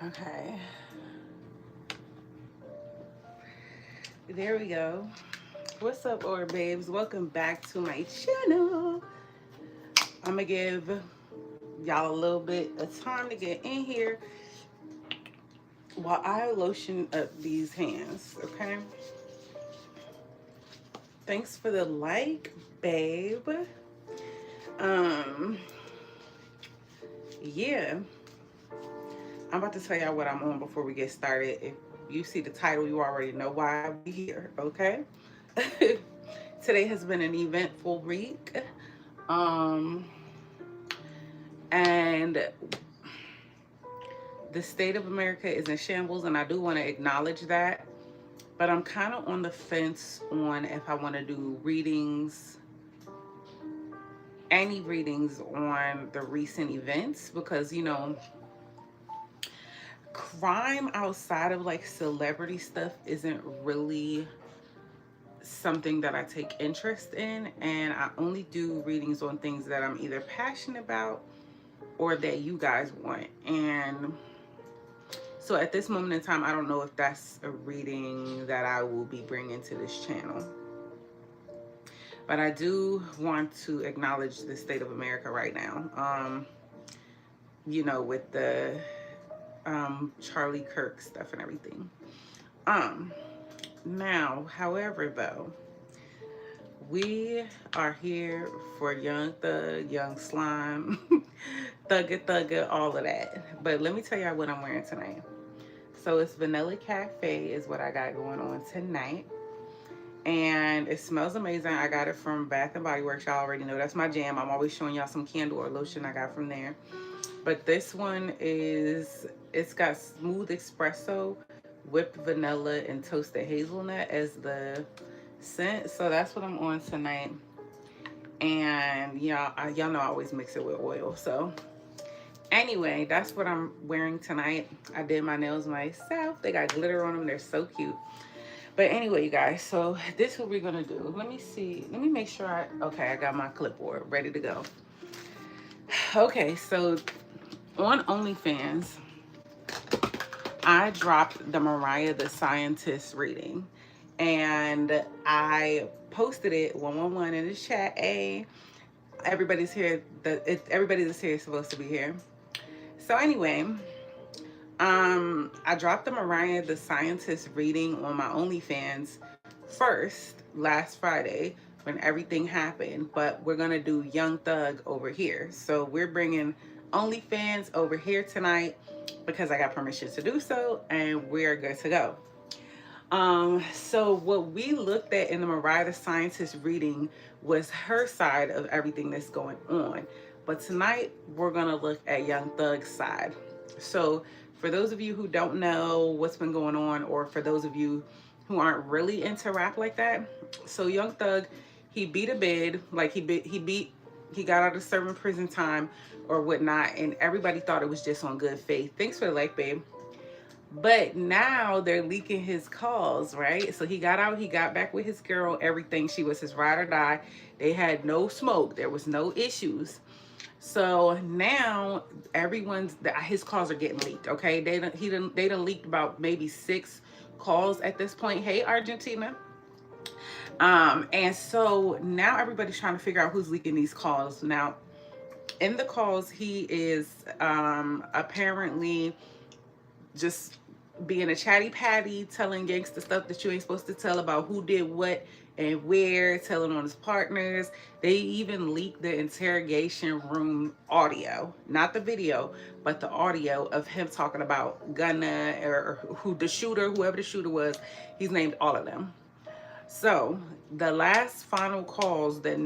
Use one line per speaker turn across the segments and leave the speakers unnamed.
Okay, there we go. What's up, or babes? Welcome back to my channel. I'm gonna give y'all a little bit of time to get in here while I lotion up these hands. Okay. Thanks for the like, babe. Um, yeah. I'm about to tell y'all what I'm on before we get started. If you see the title, you already know why we here. Okay. Today has been an eventful week. Um, and the state of America is in shambles, and I do want to acknowledge that. But I'm kind of on the fence on if I want to do readings, any readings on the recent events, because, crime outside of like celebrity stuff isn't really something that I take interest in. And I only do readings on things that I'm either passionate about or that you guys want. And so at this moment in time, I don't know if that's a reading that I will be bringing to this channel. But I do want to acknowledge the state of America right now. With the Charlie Kirk stuff and everything. Now, however, though, we are here for Young Thug, Young Slime, Thugga, all of that. But let me tell y'all what I'm wearing tonight. So it's Vanilla Cafe is what I got going on tonight. And it smells amazing. I got it from Bath and Body Works. Y'all already know that's my jam. I'm always showing y'all some candle or lotion I got from there. But this one it's got smooth espresso, whipped vanilla, and toasted hazelnut as the scent. So that's what I'm on tonight. And y'all know I always mix it with oil. So anyway, that's what I'm wearing tonight. I did my nails myself. They got glitter on them. They're so cute. But anyway, you guys, so this is what we're gonna do. Let me see. Let me make sure I got my clipboard ready to go. Okay, so on OnlyFans, I dropped the Mariah the Scientist reading, and I posted it 111 in the chat. Hey, everybody's here. Everybody that's here is supposed to be here. So anyway, I dropped the Mariah the Scientist reading on my OnlyFans first last Friday when everything happened, but we're gonna do Young Thug over here. So we're bringing OnlyFans over here tonight because I got permission to do so, and we're good to go. So what we looked at in the Mariah the Scientist reading was her side of everything that's going on. But tonight we're gonna look at Young Thug's side. So for those of you who don't know what's been going on, or for those of you who aren't really into rap like that, so Young Thug, he beat a bid, like he got out of serving prison time or whatnot, and everybody thought it was just on good faith. Thanks for the like, babe. But now they're leaking his calls, right? So he got out, he got back with his girl, everything. She was his ride or die. They had no smoke. There was no issues. So now his calls are getting leaked, okay? They done leaked about maybe 6 calls at this point. Hey, Argentina. And so now everybody's trying to figure out who's leaking these calls. Now, in the calls, he is apparently just being a chatty patty, telling gangster stuff that you ain't supposed to tell about who did what and where, telling on his partners. They even leaked the interrogation room audio, not the video, but the audio of him talking about Gunna or whoever the shooter was. He's named all of them. So the last final calls that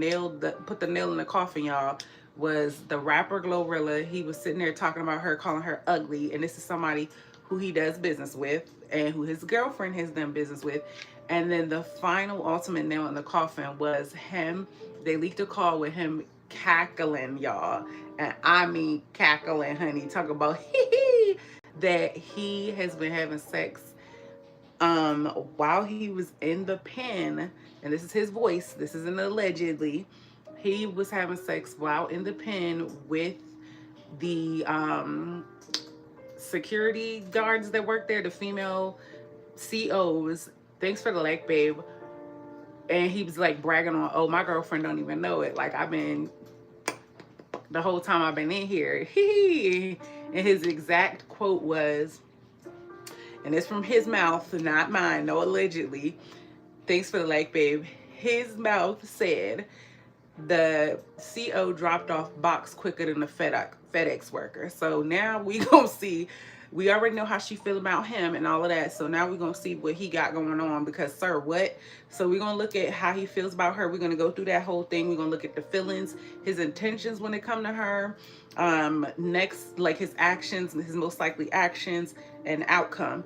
put the nail in the coffin, y'all, was the rapper Glorilla. He was sitting there talking about her, calling her ugly, and this is somebody who he does business with and who his girlfriend has done business with. And then the final ultimate nail in the coffin was him. They leaked a call with him cackling, y'all, and I mean cackling, honey. Talk about that he has been having sex while he was in the pen, and this is his voice, this isn't allegedly, he was having sex while in the pen with the security guards that work there, the female COs. Thanks for the like, babe. And he was like bragging on, oh, my girlfriend don't even know it. Like, I've been, the whole time I've been in here. And his exact quote was, and it's from his mouth, not mine, no allegedly. Thanks for the like, babe. His mouth said, the CO dropped off box quicker than the FedEx worker. So now we gonna see. We already know how she feel about him and all of that. So now we're gonna see what he got going on, because sir, what? So we're gonna look at how he feels about her. We're gonna go through that whole thing. We're gonna look at the feelings, his intentions when it come to her. Next, like his actions, his most likely actions and outcome.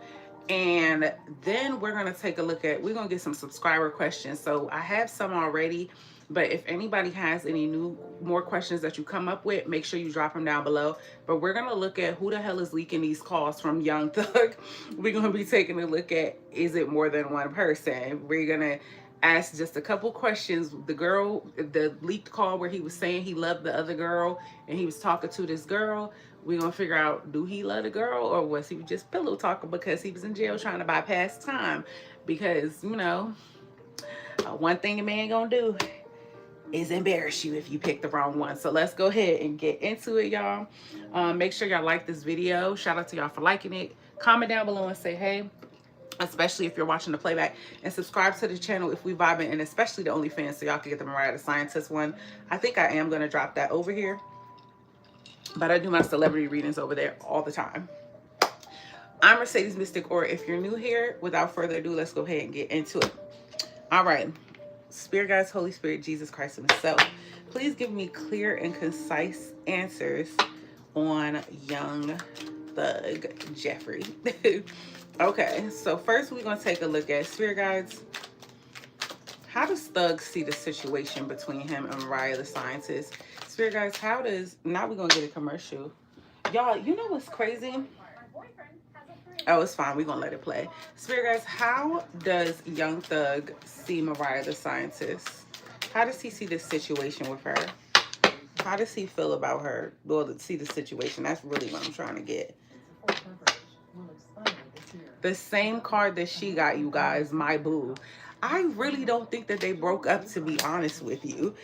And then we're gonna take a look at, we're gonna get some subscriber questions. So I have some already, but if anybody has any more questions that you come up with, make sure you drop them down below. But we're gonna look at who the hell is leaking these calls from Young Thug. We're gonna be taking a look at, is it more than one person? We're gonna ask just a couple questions. The girl, the leaked call where he was saying he loved the other girl and he was talking to this girl. We're gonna figure out, do he love the girl, or was he just pillow talking because he was in jail trying to bypass time? Because, you know, one thing a man gonna do is embarrass you if you pick the wrong one. So let's go ahead and get into it, y'all. Make sure y'all like this video. Shout out to y'all for liking it. Comment down below and say hey, especially if you're watching the playback, and subscribe to the channel if we vibing, and especially the OnlyFans, so y'all can get the Mariah the Scientist one. I think I am gonna drop that over here, but I do my celebrity readings over there all the time. I'm Mercedes Mystic, or if you're new here, without further ado, let's go ahead and get into it. All right. Spirit guides, Holy Spirit, Jesus Christ himself, please give me clear and concise answers on Young Thug Jeffrey. Okay, so first we're going to take a look at, Spirit guides, how does Thug see the situation between him and Mariah the Scientist? Spirit guides, how does, now we're going to get a commercial. Y'all, you know what's crazy? Oh, it's fine. We're going to let it play. Spirit guys, how does Young Thug see Mariah the Scientist? How does he see this situation with her? How does he feel about her? Well, see the situation. That's really what I'm trying to get. The same card that she got, you guys, my boo. I really don't think that they broke up, to be honest with you.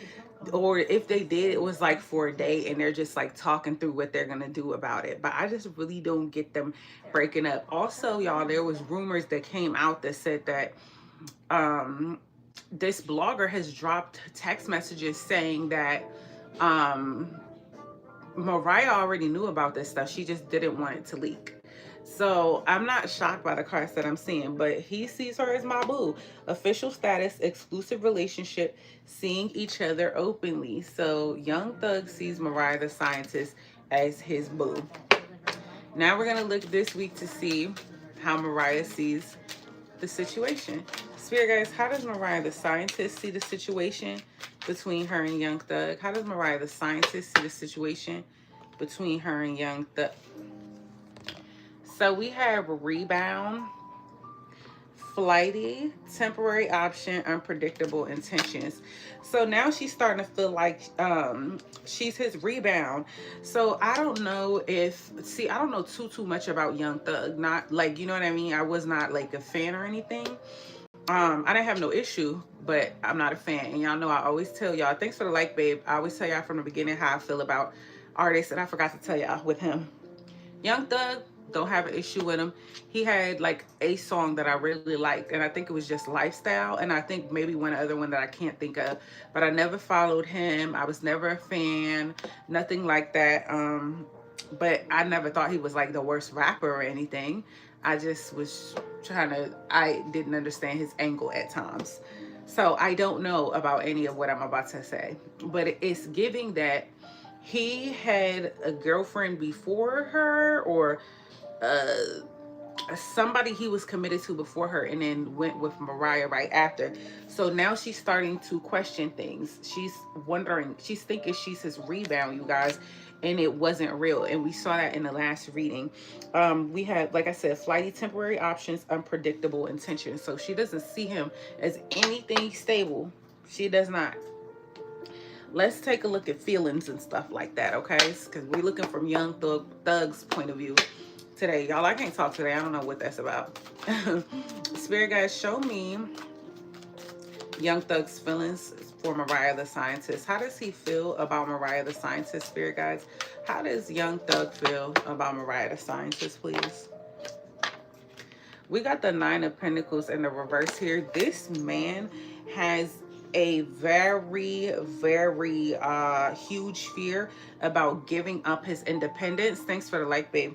Or if they did, it was like for a day and they're just like talking through what they're gonna do about it. But I just really don't get them breaking up. Also, y'all, there was rumors that came out that said that this blogger has dropped text messages saying that Mariah already knew about this stuff. She just didn't want it to leak. So I'm not shocked by the cards that I'm seeing, but he sees her as my boo. Official status, exclusive relationship, seeing each other openly. So Young Thug sees Mariah the Scientist as his boo. Now we're going to look this week to see how Mariah sees the situation. Spirit guys, how does Mariah the Scientist see the situation between her and Young Thug? How does Mariah the Scientist see the situation between her and Young Thug? So we have rebound, flighty, temporary option, unpredictable intentions. So now she's starting to feel like she's his rebound. So I don't know if, see, I don't know too much about Young Thug. Not like, you know what I mean? I was not like a fan or anything. I didn't have no issue, but I'm not a fan. And y'all know I always tell y'all, thanks for the like, babe. I always tell y'all from the beginning how I feel about artists, and I forgot to tell y'all with him. Young Thug, don't have an issue with him. He had like a song that I really liked, and I think it was just Lifestyle, and I think maybe one other one that I can't think of, but I never followed him. I was never a fan, nothing like that. But I never thought he was like the worst rapper or anything. I just was I didn't understand his angle at times. So I don't know about any of what I'm about to say, but it's giving that he had a girlfriend before her, or somebody he was committed to before her, and then went with Mariah right after. So now she's starting to question things. She's wondering, she's thinking she's his rebound, you guys, and it wasn't real. And we saw that in the last reading. We had, like I said, flighty, temporary options, unpredictable intentions. So she doesn't see him as anything stable. She does not. Let's take a look at feelings and stuff like that, okay? Because we're looking from Young Thug's point of view today. Y'all, I can't talk today. I don't know what that's about. Spirit guys, show me Young Thug's feelings for Mariah the Scientist. How does he feel about Mariah the Scientist, Spirit guys? How does Young Thug feel about Mariah the Scientist, please? We got the Nine of Pentacles in the reverse here. This man has a very, very huge fear about giving up his independence. Thanks for the like, babe.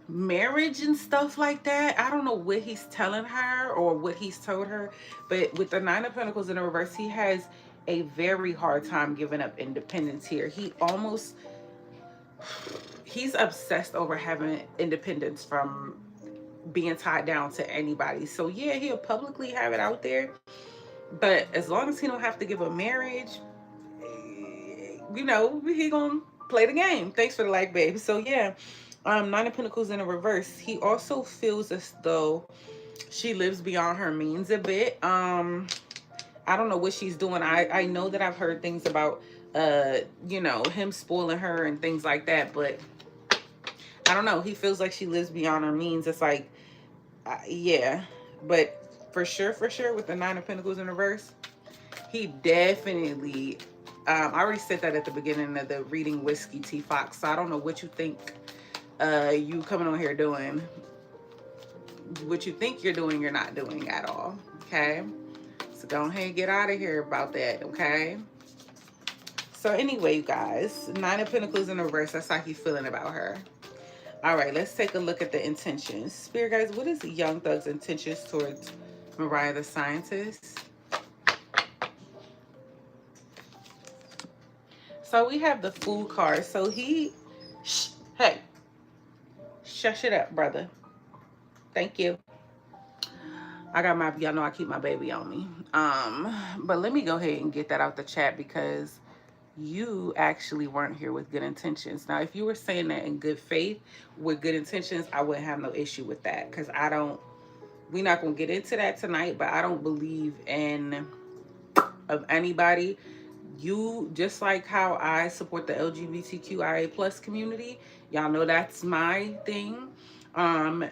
Marriage and stuff like that. I don't know what he's telling her or what he's told her, but with the Nine of Pentacles in the reverse, he has a very hard time giving up independence here. He's obsessed over having independence from being tied down to anybody. So yeah, he'll publicly have it out there, but as long as he don't have to give a marriage, you know, he gonna play the game. Thanks for the like, babe. So yeah, Nine of Pentacles in a reverse. He also feels as though she lives beyond her means a bit. I don't know what she's doing. I know that I've heard things about you know, him spoiling her and things like that, but I don't know. He feels like she lives beyond her means. It's like, yeah, but for sure, with the Nine of Pentacles in reverse, he definitely. I already said that at the beginning of the reading, Whiskey T Fox. So I don't know what you think you coming on here doing. What you think you're doing, you're not doing at all. Okay, so go ahead and get out of here about that. Okay. So anyway, you guys, Nine of Pentacles in reverse. That's how he's feeling about her. All right, let's take a look at the intentions. Spirit guys, what is Young Thug's intentions towards Mariah the Scientist? So we have the Fool card. So hey, shush it up, brother. Thank you. I got my, y'all know I keep my baby on me. But let me go ahead and get that out the chat because you actually weren't here with good intentions. Now, if you were saying that in good faith with good intentions, I wouldn't have no issue with that because we're not going to get into that tonight, but I don't believe in of anybody. You, just like how I support the LGBTQIA plus community, y'all know that's my thing. Even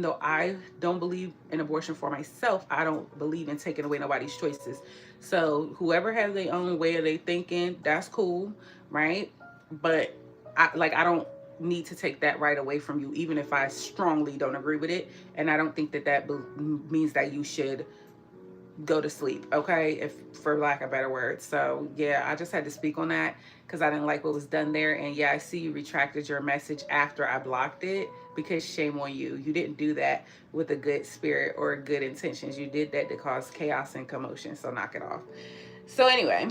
though I don't believe in abortion for myself, I don't believe in taking away nobody's choices. So whoever has their own way of they thinking, that's cool, right? But I don't need to take that right away from you, even if I strongly don't agree with it. And I don't think that means that you should go to sleep, okay, if for lack of better words. So yeah, I just had to speak on that because I didn't like what was done there. And yeah, I see you retracted your message after I blocked it, because shame on you. You didn't do that with a good spirit or good intentions. You did that to cause chaos and commotion. So knock it off. So anyway,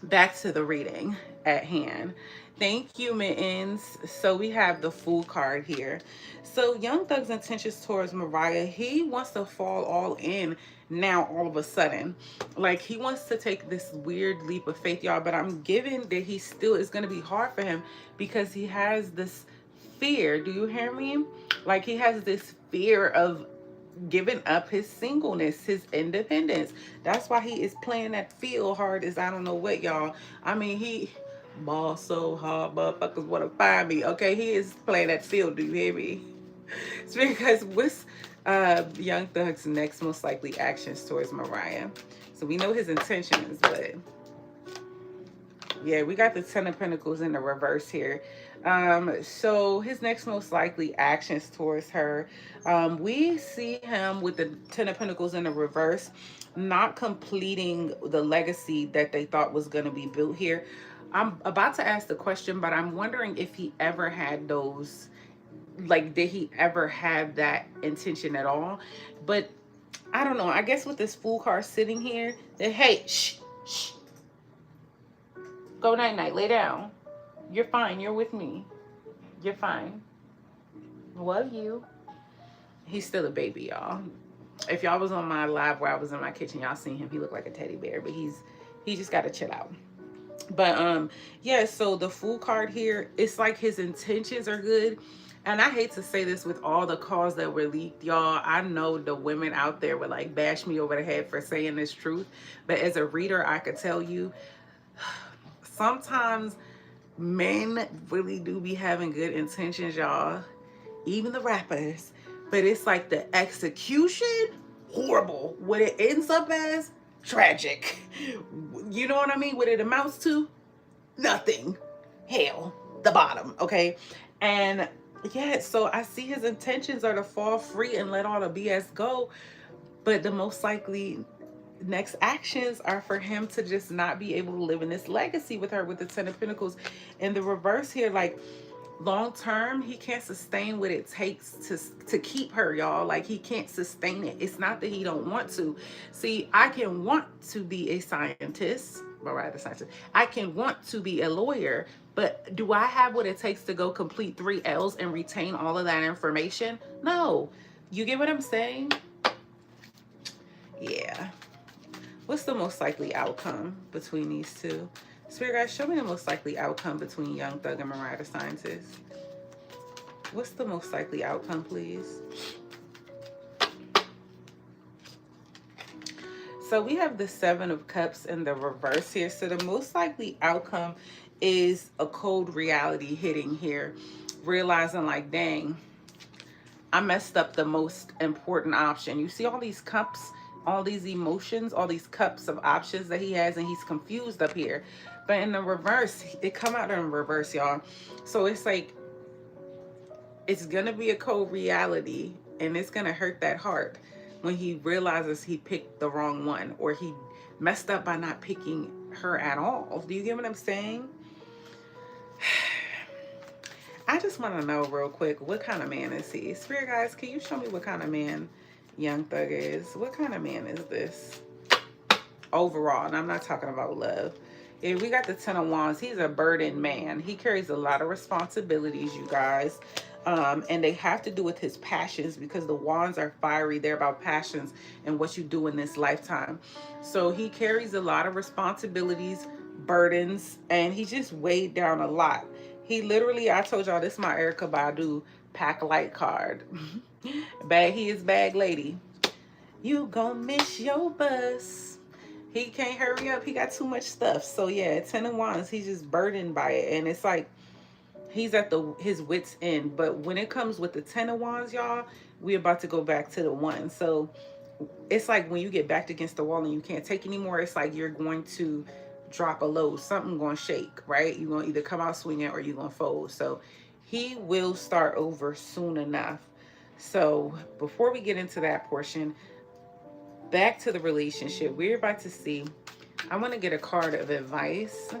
back to the reading at hand. Thank you, Mittens. So we have the Fool card here. So Young Thug's intentions towards Mariah, he wants to fall all in now all of a sudden. Like he wants to take this weird leap of faith, y'all, but I'm given that he still is going to be hard for him because he has this fear. Do you hear me? Like he has this fear of giving up his singleness, his independence. That's why he is playing that feel hard as I don't know what, y'all. I mean, he ball so hard, motherfuckers want to find me. Okay, he is playing that field. Do you hear me? It's because what's Young Thug's next most likely actions towards Mariah? So we know his intentions, but yeah, we got the Ten of Pentacles in the reverse here. So his next most likely actions towards her, we see him with the Ten of Pentacles in the reverse, not completing the legacy that they thought was going to be built here. I'm about to ask the question, but I'm wondering if he ever had those, like, did he ever have that intention at all? But I don't know. I guess with this Fool card sitting here, that, hey, shh, go night night, lay down. You're fine. You're with me. You're fine. Love you. He's still a baby, y'all. If y'all was on my live where I was in my kitchen, y'all seen him. He looked like a teddy bear, but he just got to chill out. But yeah, so the Fool card here, it's like his intentions are good. And I hate to say this with all the calls that were leaked, y'all. I know the women out there would like bash me over the head for saying this truth. But as a reader, I could tell you, sometimes Men really do be having good intentions, y'all. Even the rappers. But it's like the execution, horrible. What it ends up as, tragic. You know what I mean? What it amounts to, nothing. Hell, the bottom, okay? And yeah, so I see his intentions are to fall free and let all the BS go. But the most likely next actions are for him to just not be able to live in this legacy with her with the Ten of Pentacles. In the reverse here, like long term, he can't sustain what it takes to keep her, y'all. Like he can't sustain it. It's not that he don't want to. See, I can want to be a scientist, right? A scientist. I can want to be a lawyer, but do I have what it takes to go complete 3 L's and retain all of that information? No. You get what I'm saying? Yeah. What's the most likely outcome between these two? Spirit guys, show me the most likely outcome between Young Thug and Mariah the Scientist. What's the most likely outcome, please? So we have the Seven of Cups in the reverse here. So the most likely outcome is a cold reality hitting here. Realizing like, dang, I messed up the most important option. You see all these cups, all these emotions, all these cups of options that he has, and he's confused up here. But in the reverse, it come out in reverse, y'all. So it's like, it's gonna be a cold reality, and it's gonna hurt that heart when he realizes he picked the wrong one, or he messed up by not picking her at all. Do you get what I'm saying? I just want to know real quick, what kind of man is he? Spirit guys, can you show me what kind of man Young Thug is? What kind of man is this? Overall, and I'm not talking about love. If we got the Ten of Wands, he's a burdened man. He carries a lot of responsibilities, you guys. And they have to do with his passions, because the wands are fiery. They're about passions and what you do in this lifetime. So he carries a lot of responsibilities, burdens, and he's just weighed down a lot. He literally, I told y'all, this is my Erykah Badu pack light card. Bag, he is bag lady. You gonna miss your bus. He can't hurry up. He got too much stuff. So yeah, Ten of Wands, he's just burdened by it. And it's like, he's at his wit's end. But when it comes with the Ten of Wands, y'all, we're about to go back to the one. So it's like when you get backed against the wall and you can't take anymore, it's like you're going to drop a load. Something going to shake, right? You're going to either come out swinging or you're going to fold. So he will start over soon enough. So before we get into that portion, back to the relationship, we're about to see, I want to get a card of advice.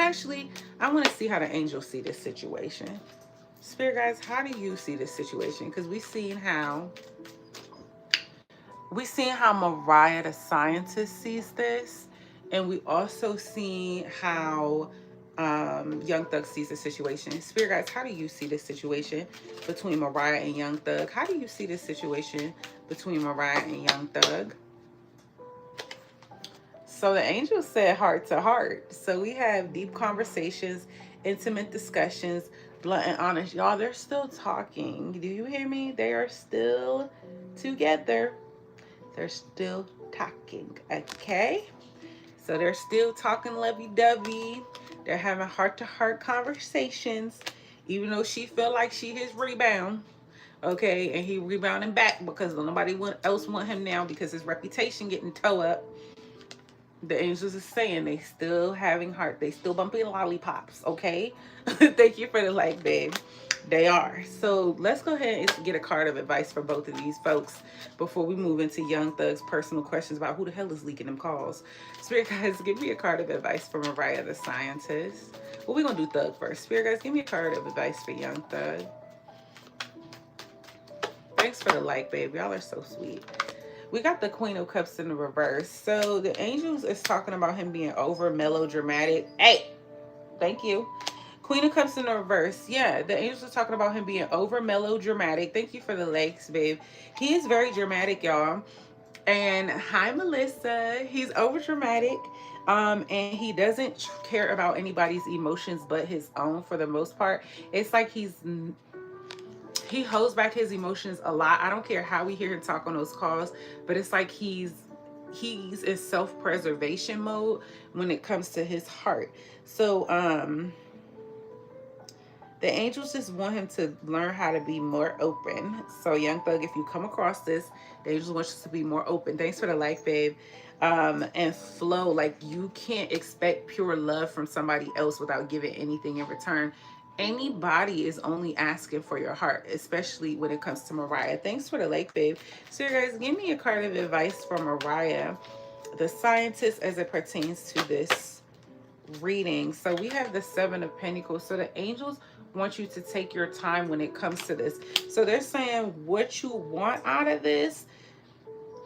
Actually, I want to see how the angels see this situation. Spirit guys, how do you see this situation? Because we've seen how Mariah the Scientist sees this, and we also see how Young Thug sees the situation. Spirit guys, how do you see this situation between Mariah and Young Thug? How do you see this situation between Mariah and Young Thug? So the angels said heart to heart. So we have deep conversations, intimate discussions, blunt and honest. Y'all, they're still talking. Do you hear me? They are still together. They're still talking, okay? So they're still talking lovey-dovey. They're having heart-to-heart conversations, even though she felt like she his rebound, okay? And he rebounding back because nobody else want him now because his reputation getting toe up. The angels are saying they still having heart. They still bumping lollipops, okay? Thank you for the like, babe. They are. So let's go ahead and get a card of advice for both of these folks before we move into Young Thug's personal questions about who the hell is leaking them calls. Spirit guys, give me a card of advice for Mariah the Scientist. Well, we're going to do Thug first. Spirit guys, give me a card of advice for Young Thug. Thanks for the like, babe. Y'all are so sweet. We got the Queen of Cups in the reverse. So the angels is talking about him being over melodramatic. Hey, thank you. Queen of Cups in the reverse. Yeah, the angels are talking about him being over melodramatic. Thank you for the likes, babe. He is very dramatic, y'all. And hi, Melissa. He's over dramatic. And he doesn't care about anybody's emotions but his own for the most part. It's like he holds back his emotions a lot. I don't care how we hear him talk on those calls, but it's like he's in self-preservation mode when it comes to his heart. So The angels just want him to learn how to be more open. So, Young Thug, if you come across this, the angels want you to be more open. Thanks for the like, babe. And flow. Like, you can't expect pure love from somebody else without giving anything in return. Anybody is only asking for your heart, especially when it comes to Mariah. Thanks for the like, babe. So, you guys, give me a card of advice from Mariah, the scientist, as it pertains to this reading. So we have the Seven of Pentacles. So the angels want you to take your time when it comes to this. So they're saying what you want out of this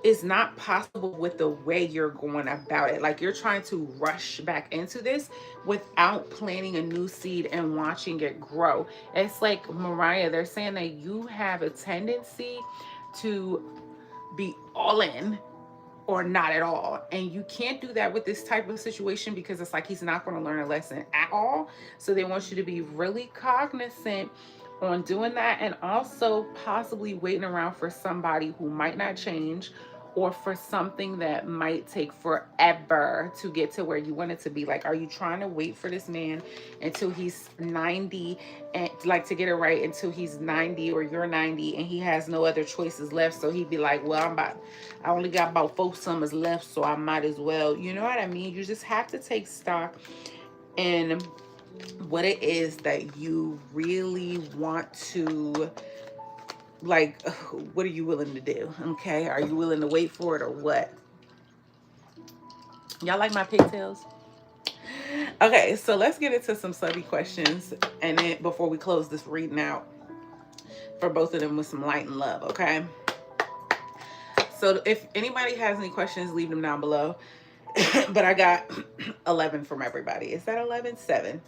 is not possible with the way you're going about it. Like, you're trying to rush back into this without planting a new seed and watching it grow. It's like, Mariah, they're saying that you have a tendency to be all in or not at all. And you can't do that with this type of situation, because it's like he's not going to learn a lesson at all. So they want you to be really cognizant on doing that, and also possibly waiting around for somebody who might not change, or for something that might take forever to get to where you want it to be. Like, are you trying to wait for this man until he's 90, and like to get it right until he's 90, or you're 90 and he has no other choices left, so he'd be like, well, I only got about 4 summers left, so I might as well, you know what I mean? You just have to take stock in what it is that you really want to, like, what are you willing to do? Okay, are you willing to wait for it, or what? Y'all like my pigtails? Okay, so let's get into some subby questions, and then before we close this reading out for both of them with some light and love. Okay, so if anybody has any questions, leave them down below. But I got 11 from everybody. Is that 11? 7.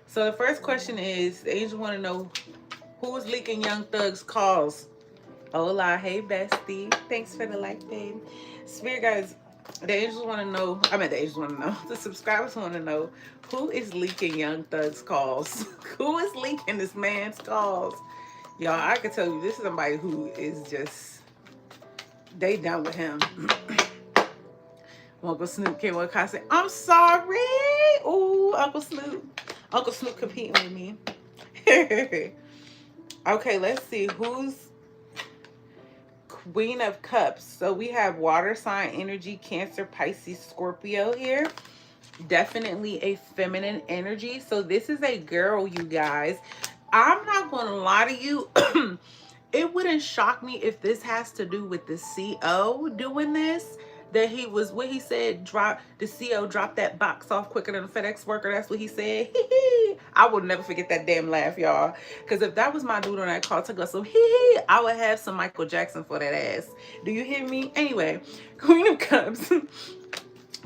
So the first question is, the angels want to know who's leaking Young Thug's calls. Hola, hey bestie. Thanks for the like, babe. Spirit guys, the angels want to know, the angels want to know, the subscribers want to know who is leaking Young Thug's calls. Who is leaking this man's calls? Y'all, I can tell you, this is somebody who is just, they done with him. Uncle Snoop came with a say, I'm sorry. Ooh, Uncle Snoop. Uncle Snoop competing with me. Okay, let's see. Who's Queen of Cups? So we have water sign energy, Cancer, Pisces, Scorpio here. Definitely a feminine energy. So this is a girl, you guys. I'm not going to lie to you. It wouldn't shock me if this has to do with the CO doing this. That he was, what he said, the CO dropped that box off quicker than a FedEx worker. That's what he said. I will never forget that damn laugh, y'all. Because if that was my dude on that call to go some I would have some Michael Jackson for that ass. Do you hear me? Anyway, Queen of Cups.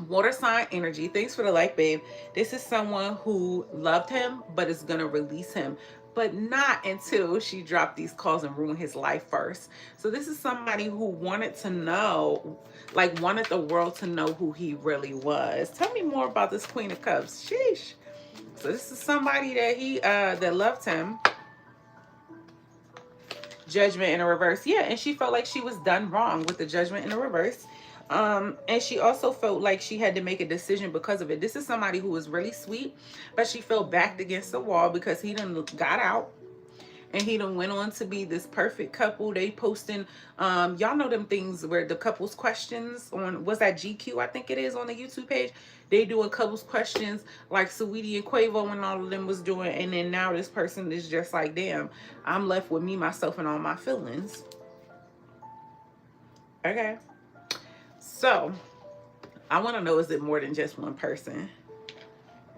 Water sign energy. Thanks for the like, babe. This is someone who loved him but is gonna release him, but not until she dropped these calls and ruined his life first. So this is somebody who wanted to know, like, wanted the world to know who he really was. Tell me more about this Queen of Cups. Sheesh. So this is somebody that he that loved him. Judgment in a reverse. Yeah, and she felt like she was done wrong with the Judgment in a reverse. And she also felt like she had to make a decision because of it. This is somebody who was really sweet, but she felt backed against the wall because he done got out, and he done went on to be this perfect couple. They posting, y'all know them things where the couples questions on, what's that, GQ, I think it is, on the YouTube page. They do a couples questions like Saweetie and Quavo and all of them was doing. And then now this person is just like, damn, I'm left with me, myself, and all my feelings. Okay. So I want to know, is it more than just one person?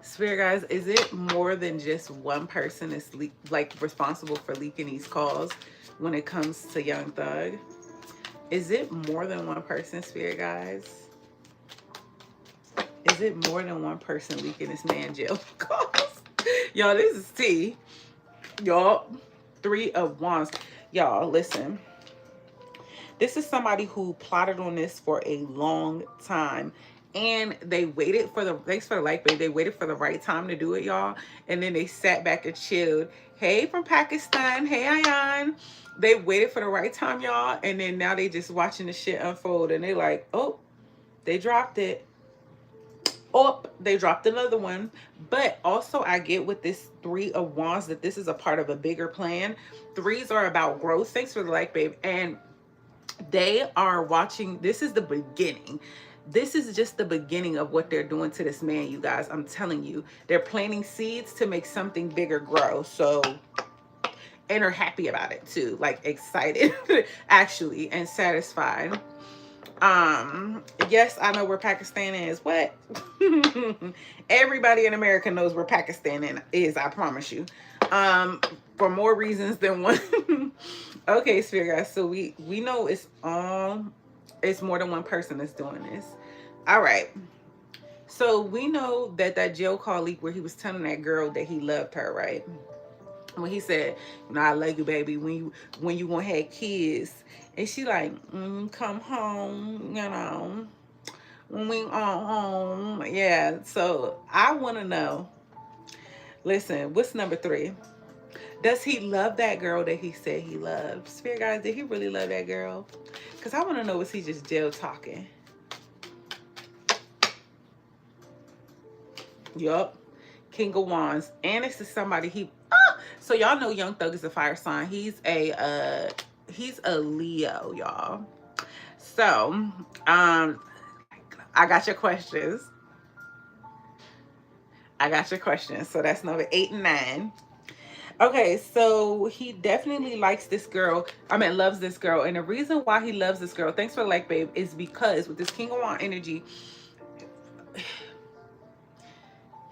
Spirit guys, is it more than just one person is like responsible for leaking these calls when it comes to Young Thug? Is it more than one person, Spirit guys? Is it more than one person leaking this man jail calls? Y'all, this is tea. Y'all, 3 of Wands. Y'all, listen. This is somebody who plotted on this for a long time. And they waited for the, thanks for the like, babe. They waited for the right time to do it, y'all. And then they sat back and chilled. Hey, from Pakistan. Hey, Ayan. They waited for the right time, y'all. And then now they just watching the shit unfold. And they like, oh, they dropped it. Oh, they dropped another one. But also I get with this Three of Wands that this is a part of a bigger plan. Threes are about growth. Thanks for the like, babe. And they are watching. This is the beginning. This is just the beginning of what they're doing to this man, you guys. I'm telling you, they're planting seeds to make something bigger grow. So, and are happy about it too, like excited actually, and satisfied. Yes, I know where Pakistan is. What? Everybody in America knows where Pakistan is, I promise you. For more reasons than one. Okay, Spirit guys, so we know it's more than one person that's doing this. All right. So we know that jail call leak where he was telling that girl that he loved her, right? When he said, I love you, baby, when you gonna have kids. And she like, come home, when we on home. Yeah, so I want to know, listen, what's number 3? Does he love that girl that he said he loved? Spirit guys, did he really love that girl? Because I want to know, was he just jail talking? Yup. King of Wands. And this is somebody so y'all know Young Thug is a fire sign. He's a Leo, y'all. So, I got your questions. So that's number 8 and 9. Okay, so he definitely likes this girl. Loves this girl. And the reason why he loves this girl, thanks for the like, babe, is because with this King of Wands energy,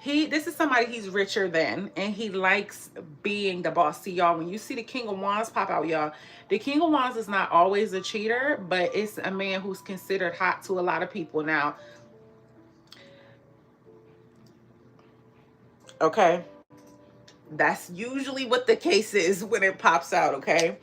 this is somebody he's richer than, and he likes being the boss. See, y'all, when you see the King of Wands pop out, y'all, the King of Wands is not always a cheater, but it's a man who's considered hot to a lot of people. Now, okay, that's usually what the case is when it pops out, okay?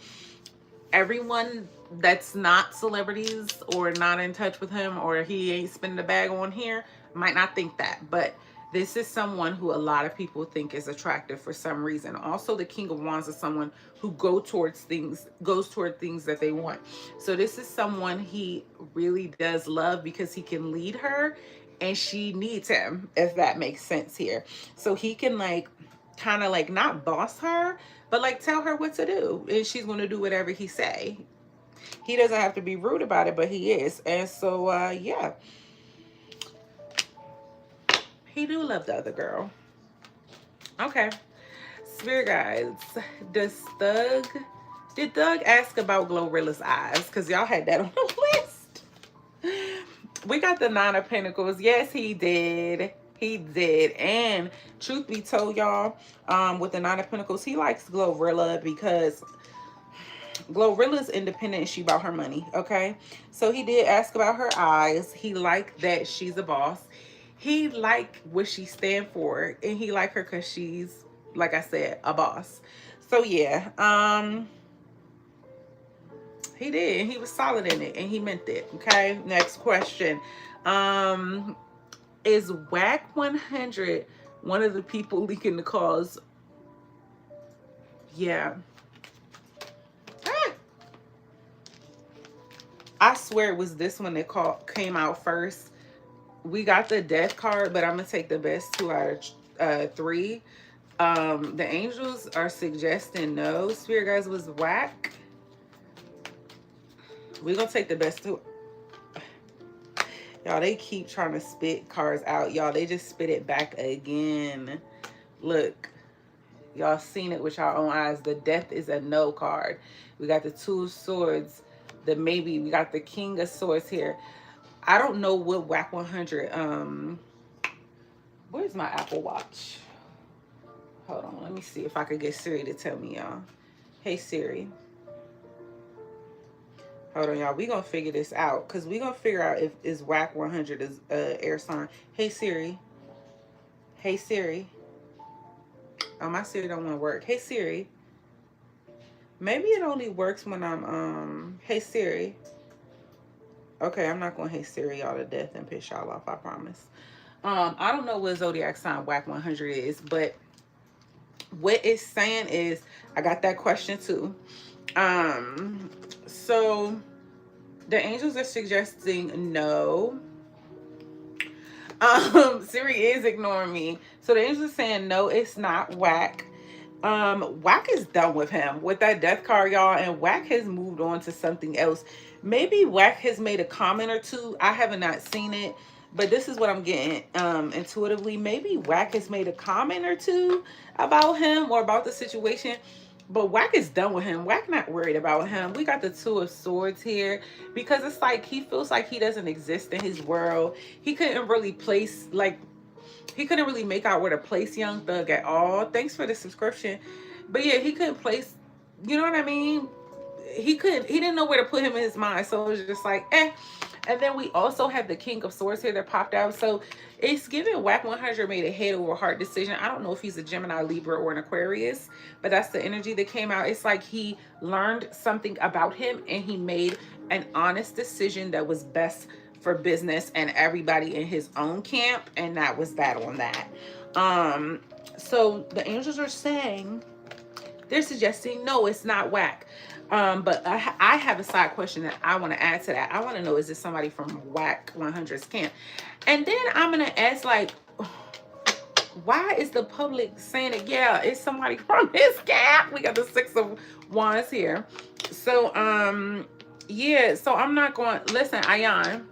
Everyone that's not celebrities or not in touch with him, or he ain't spending the bag on here, might not think that, but this is someone who a lot of people think is attractive for some reason. Also, the King of Wands is someone who goes toward things that they want. So this is someone he really does love because he can lead her and she needs him, if that makes sense here. So he can like kind of like not boss her, but like tell her what to do, and she's going to do whatever he say. He doesn't have to be rude about it, but he is. And so yeah, he do love the other girl. Okay, Spirit guys, did Thug ask about Glorilla's eyes? Because y'all had that on the list. We got the 9 of Pentacles. Yes, he did. He did. And truth be told, y'all, with the 9 of Pentacles, he likes Glorilla because Glorilla's independent and she about her money, okay? So he did ask about her eyes. He liked that she's a boss. He liked what she stand for, and he liked her because she's, like I said, a boss. So yeah, he did. He was solid in it, and he meant it. Okay, next question. Is Whack 100 one of the people leaking the calls? Yeah. I swear it was this one that came out first. We got the death card, but I'm gonna take the best 2 out of 3. The angels are suggesting no. Spirit guys, was Whack. We're gonna take the best 2. Y'all, they keep trying to spit cards out. Y'all, they just spit it back again. Look, y'all seen it with your own eyes. The death is a no card. We got the 2 of swords. The maybe. We got the King of Swords here. I don't know what Whack 100. Where's my Apple Watch? Hold on. Let me see if I could get Siri to tell me, y'all. Hey, Siri. Hold on, y'all. We gonna figure this out, because we gonna figure out if is Whack 100 is air sign. Hey, Siri. Hey, Siri. Oh, my Siri don't want to work. Hey, Siri. Maybe it only works when I'm hey, Siri. Okay, I'm not going to hate Siri y'all to death and piss y'all off, I promise. I don't know what zodiac sign Whack 100 is, but what it's saying is, I got that question too. So the angels are suggesting no. Siri is ignoring me. So the angels are saying no, it's not Whack. Whack is done with him with that death card, y'all, and Whack has moved on to something else. Maybe Whack has made a comment or two. I have not seen it, but this is what I'm getting intuitively. Maybe Whack has made a comment or two about him or about the situation. But Whack is done with him. Whack not worried about him. We got the Two of Swords here because it's like he feels like he doesn't exist in his world. He couldn't really place, like, he couldn't really make out where to place Young Thug at all. Thanks for the subscription. But yeah, he couldn't place, you know what I mean? He didn't know where to put him in his mind. So it was just like, eh. And then we also have the King of Swords here that popped out. So it's giving Whack 100 made a head over heart decision. I don't know if he's a Gemini, Libra, or an Aquarius, but that's the energy that came out. It's like he learned something about him and he made an honest decision that was best for business and everybody in his own camp, and that was that on that. So the angels are saying, they're suggesting no, it's not Whack. But I have a side question that I want to add to that. I want to know, is this somebody from Whack 100's camp? And then I'm gonna ask, like, why is the public saying it? Yeah, it's somebody from his camp. We got the Six of Wands here. So yeah, so I'm not going, listen, Ayan,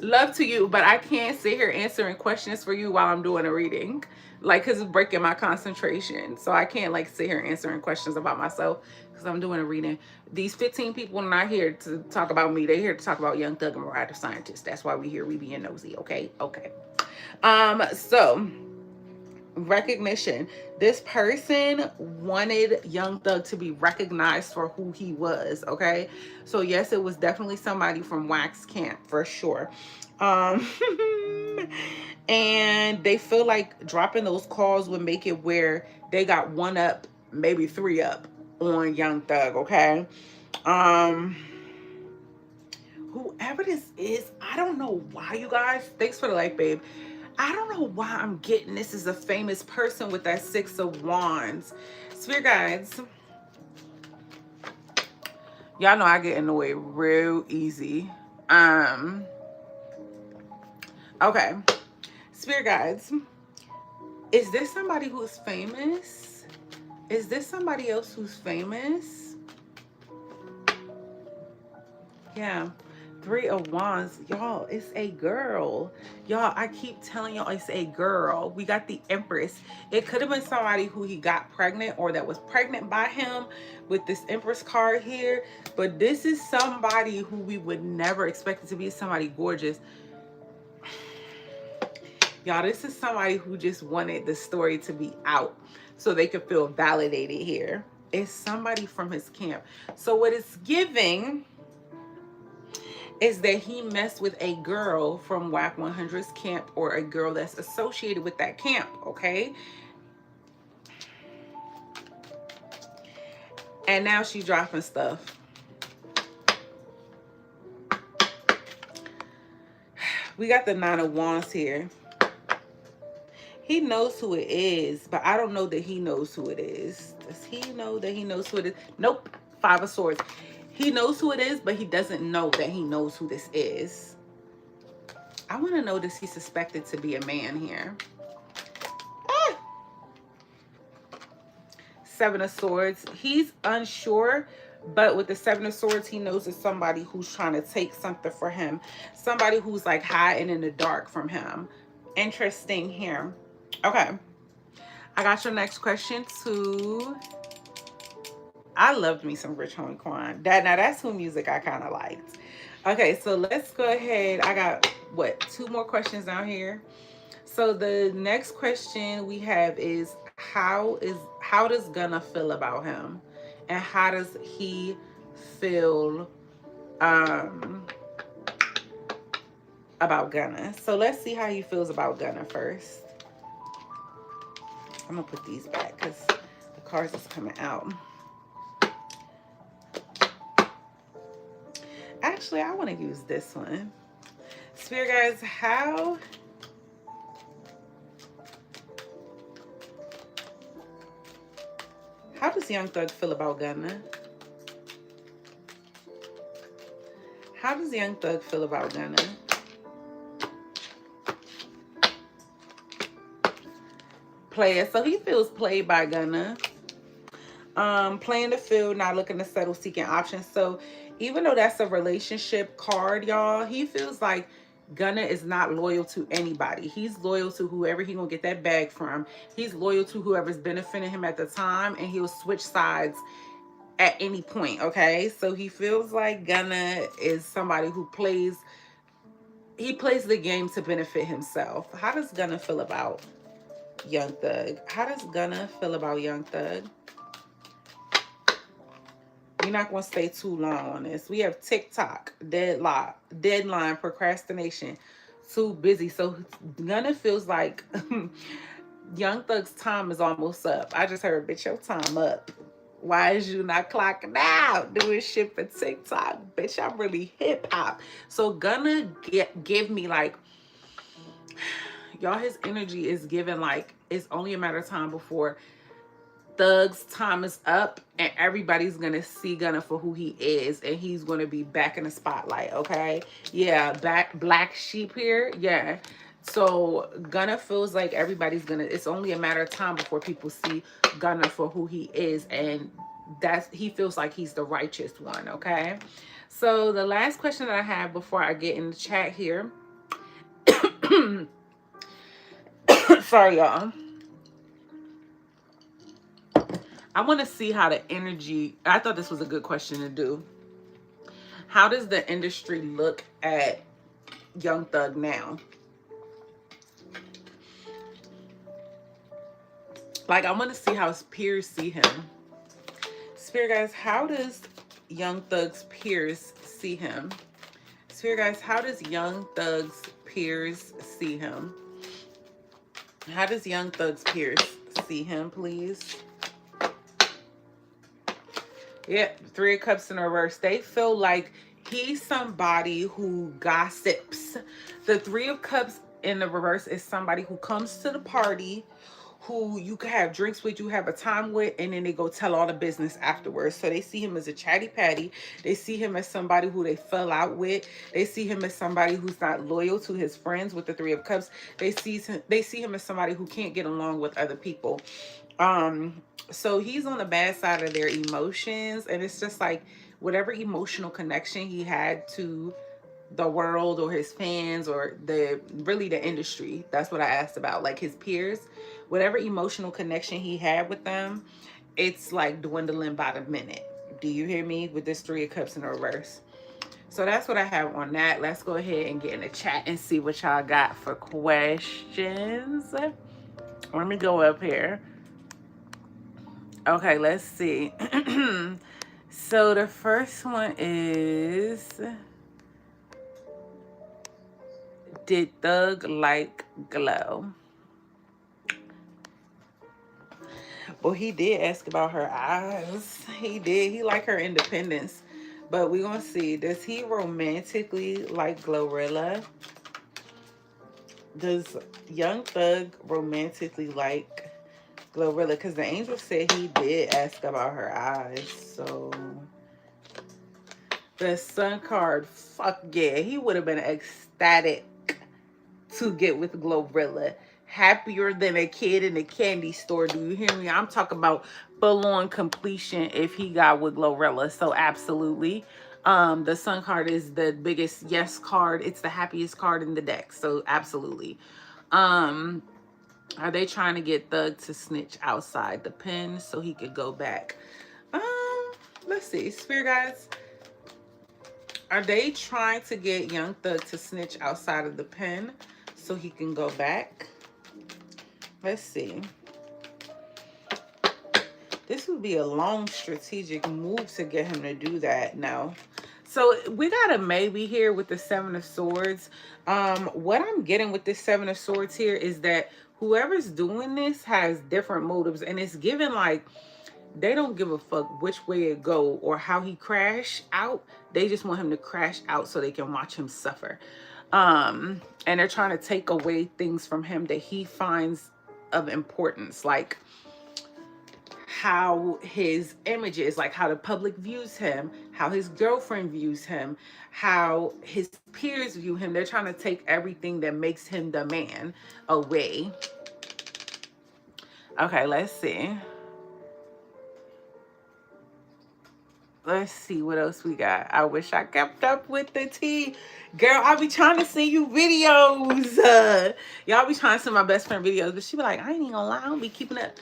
love to you, but I can't sit here answering questions for you while I'm doing a reading, like, because it's breaking my concentration. So I can't, like, sit here answering questions about myself because I'm doing a reading. These 15 people are not here to talk about me. They're here to talk about Young Thug and Mariah the Scientist. That's why we here. We being nosy. Okay. So recognition. This person wanted Young Thug to be recognized for who he was. Okay, so yes, it was definitely somebody from Wax camp for sure. And they feel like dropping those calls would make it where they got 1 up, maybe 3 up on Young Thug. Okay, whoever this is, I don't know why, you guys. Thanks for the like, babe. I don't know why I'm getting this is a famous person with that Six of Wands. Spirit guides, y'all know I get annoyed real easy. Okay, Spirit guides, is this somebody who's famous? Is this somebody else who's famous? Yeah. 3 of Wands, y'all, it's a girl. Y'all, I keep telling y'all it's a girl. We got the Empress. It could have been somebody who he got pregnant or that was pregnant by him with this Empress card here. But this is somebody who we would never expect it to be somebody gorgeous. Y'all, this is somebody who just wanted the story to be out so they could feel validated here. It's somebody from his camp. So what it's giving is that he messed with a girl from Whack 100's camp or a girl that's associated with that camp, okay? And now she's dropping stuff. We got the 9 of Wands here. He knows who it is, but I don't know that he knows who it is. Does he know that he knows who it is? Nope. 5 of Swords. He knows who it is, but he doesn't know that he knows who this is. I want to know, does he suspected to be a man here? 7 of Swords. He's unsure, but with the 7 of Swords, he knows it's somebody who's trying to take something for him. Somebody who's like hiding in the dark from him. Interesting here. Okay. I got your next question too. I loved me some Rich Homie Quan. Now that's who music I kind of liked. Okay, so let's go ahead. I got, what, 2 more questions down here. So the next question we have is, how does Gunna feel about him? And how does he feel about Gunna? So let's see how he feels about Gunna first. I'm gonna put these back because the cards is coming out. Actually, I want to use this one. Spirit guys, how does Young Thug feel about Gunna? How does Young Thug feel about Gunna? player. So he feels played by Gunna. Playing the field, not looking to settle, seeking options. So even though that's a relationship card, y'all, he feels like Gunna is not loyal to anybody. He's loyal to whoever he gonna get that bag from. He's loyal to whoever's benefiting him at the time, and he'll switch sides at any point. Okay, so he feels like Gunna is somebody who plays. He plays the game to benefit himself. How does Gunna feel about Young Thug? How does Gunna feel about Young Thug? We're not going to stay too long on this. We have TikTok, deadline, procrastination, too busy. So Gunna feels like Young Thug's time is almost up. I just heard, bitch, your time up. Why is you not clocking out doing shit for TikTok? Bitch, I'm really hip hop. So Gunna give me like, y'all, his energy is given like it's only a matter of time before Thug's time is up and everybody's gonna see Gunna for who he is, and he's gonna be back in the spotlight. Okay, yeah, black sheep here, yeah. So Gunna feels like everybody's gonna, it's only a matter of time before people see Gunna for who he is, and that's, he feels like he's the righteous one. Okay, so the last question that I have before I get in the chat here sorry y'all, I want to see how the energy, I thought this was a good question to do. How does the industry look at Young Thug now? Like, I want to see how his peers see him. Spirit guys, how does Young Thug's peers see him? Spirit guys, how does Young Thug's peers see him? How does Young Thug's peers see him, please? Yep, Three of Cups in reverse. They feel like he's somebody who gossips. The Three of Cups in the reverse is somebody who comes to the party, who you can have drinks with, you have a time with, and then they go tell all the business afterwards. So they see him as a chatty patty. They see him as somebody who they fell out with. They see him as somebody who's not loyal to his friends with the Three of Cups. They see him as somebody who can't get along with other people. So he's on the bad side of their emotions, and it's just like whatever emotional connection he had to the world or his fans or really the industry, that's what I asked about, like his peers, whatever emotional connection he had with them, it's like dwindling by the minute. Do you hear me? With this Three of Cups in the reverse. So that's what I have on that. Let's go ahead and get in the chat and see what y'all got for questions. Let me go up here. Okay, let's see. So the first one is, did Thug like Glow? Well, he did ask about her eyes. He did. He like her independence. But we're going to see. Does he romantically like Glorilla? Does Young Thug romantically like Glorilla? Because the angel said he did ask about her eyes. So the Sun card, fuck yeah. He would have been ecstatic to get with Glorilla. Happier than a kid in a candy store. Do you hear me? I'm talking about full-on completion if he got with Glorilla. So absolutely. The Sun card is the biggest yes card. It's the happiest card in the deck. So absolutely. Are they trying to get Thug to snitch outside the pen so he could go back? Let's see. Spirit guys, are they trying to get Young Thug to snitch outside of the pen so he can go back? Let's see. This would be a long strategic move to get him to do that now. So we got a maybe here with the Seven of Swords. What I'm getting with this Seven of Swords here is that whoever's doing this has different motives, and it's given like they don't give a fuck which way it go or how he crash out. They just want him to crash out so they can watch him suffer. And they're trying to take away things from him that he finds of importance, like how his image is, like how the public views him, how his girlfriend views him, how his peers view him. They're trying to take everything that makes him the man away. Okay, let's see. Let's see what else we got. I wish I kept up with the tea. Girl, I be trying to send you videos. Y'all be trying to send my best friend videos, but she be like, I ain't even gonna lie, I don't be keeping up.